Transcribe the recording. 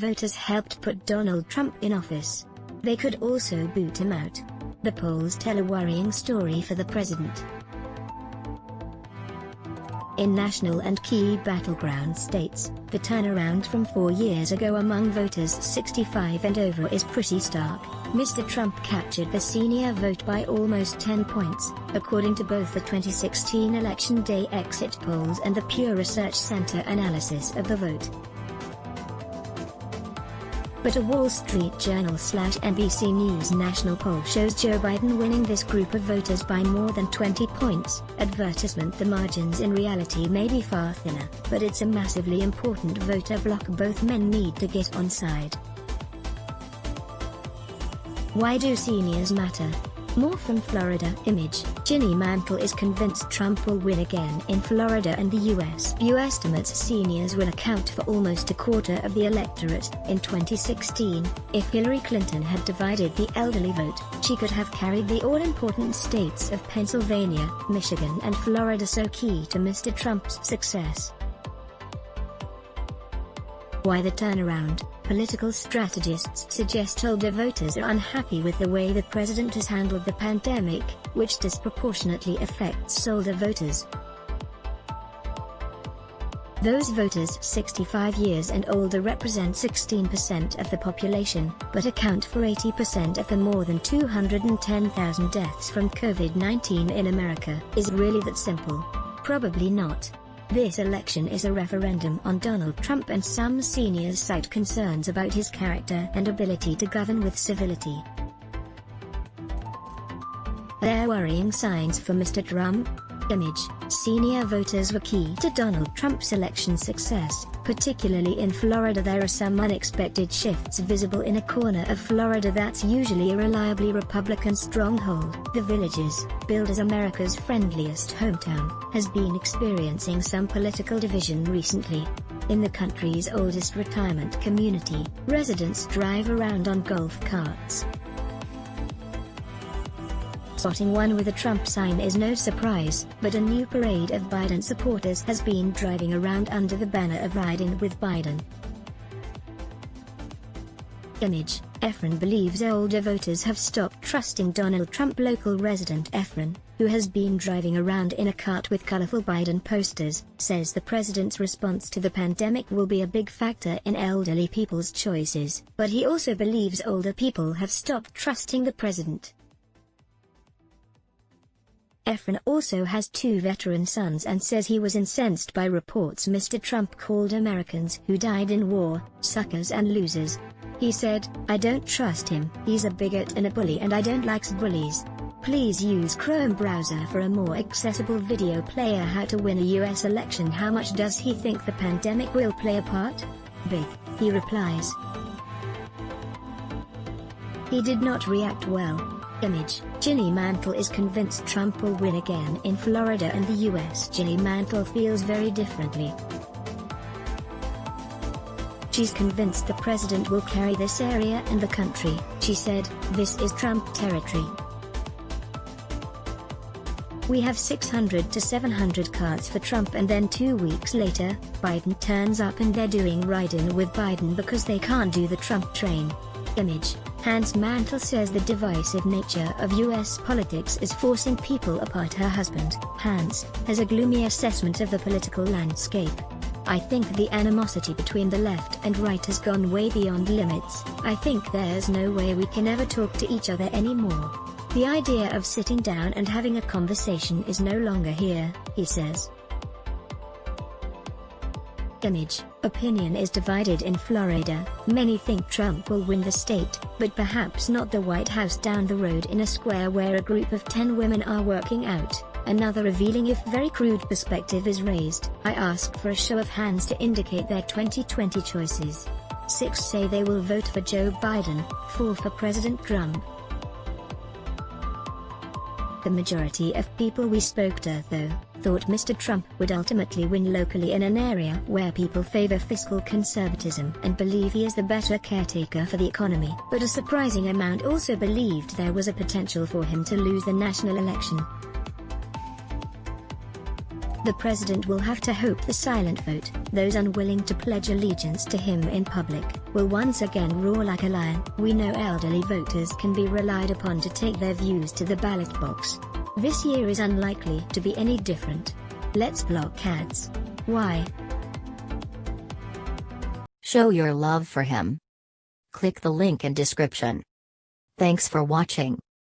voters helped put Donald Trump in office. They could also boot him out. The polls tell a worrying story for the president. In national and key battleground states, the turnaround from 4 years ago among voters 65 and over is pretty stark. Mr. Trump captured the senior vote by almost 10 points, according to both the 2016 Election Day exit polls and the Pew Research Center analysis of the vote. But a Wall Street Journal/NBC News national poll shows Joe Biden winning this group of voters by more than 20 points. Advertisement: the margins in reality may be far thinner, but it's a massively important voter bloc both men need to get on side. Why do seniors matter? More from Florida. Image: Ginny Mantle is convinced Trump will win again in Florida and the U.S. estimates seniors will account for almost a quarter of the electorate. In 2016, if Hillary Clinton had divided the elderly vote, she could have carried the all-important states of Pennsylvania, Michigan and Florida, so key to Mr. Trump's success. Why the turnaround? Political strategists suggest older voters are unhappy with the way the president has handled the pandemic, which disproportionately affects older voters. Those voters 65 years and older represent 16% of the population, but account for 80% of the more than 210,000 deaths from COVID-19 in America. Is it really that simple? Probably not. This election is a referendum on Donald Trump, and some seniors cite concerns about his character and ability to govern with civility. There are worrying signs for Mr. Trump. Image: senior voters were key to Donald Trump's election success, particularly in Florida. There are some unexpected shifts visible in a corner of Florida that's usually a reliably Republican stronghold. The Villages, billed as America's friendliest hometown, has been experiencing some political division recently. In the country's oldest retirement community, residents drive around on golf carts. Spotting one with a Trump sign is no surprise, but a new parade of Biden supporters has been driving around under the banner of "Riding with Biden." Image: Efren believes older voters have stopped trusting Donald Trump. Local resident Efren, who has been driving around in a cart with colorful Biden posters, says the president's response to the pandemic will be a big factor in elderly people's choices, but he also believes older people have stopped trusting the president. Efren also has 2 veteran sons and says he was incensed by reports Mr. Trump called Americans who died in war suckers and losers. He said, "I don't trust him. He's a bigot and a bully, and I don't like bullies." Please use Chrome browser for a more accessible video player. How to win a US election? How much does he think the pandemic will play a part? Big, he replies. He did not react well. Image: Ginny Mantle is convinced Trump will win again in Florida and the US. Ginny Mantle feels very differently. She's convinced the president will carry this area and the country. She said, "This is Trump territory. We have 600 to 700 cards for Trump," and then 2 weeks later, Biden turns up and they're doing Riding with Biden because they can't do the Trump train. Image: Hans Mantle says the divisive nature of US politics is forcing people apart. Her husband, Hans, has a gloomy assessment of the political landscape. "I think the animosity between the left and right has gone way beyond limits. I think there's no way we can ever talk to each other anymore. The idea of sitting down and having a conversation is no longer here," he says. Image: Opinion is divided in Florida. Many think Trump will win the state, but perhaps not the White House. Down the road in a square where a group of 10 women are working out, another revealing if very crude perspective is raised. "I asked for a show of hands to indicate their 2020 choices. 6 say they will vote for Joe Biden, 4 for President Trump." The majority of people we spoke to, though, thought Mr. Trump would ultimately win locally in an area where people favor fiscal conservatism and believe he is the better caretaker for the economy. But a surprising amount also believed there was a potential for him to lose the national election. The president will have to hope the silent vote, those unwilling to pledge allegiance to him in public, will once again roar like a lion. We know elderly voters can be relied upon to take their views to the ballot box. This year is unlikely to be any different. Let's block ads. Why? Show your love for him. Click the link in description. Thanks for watching.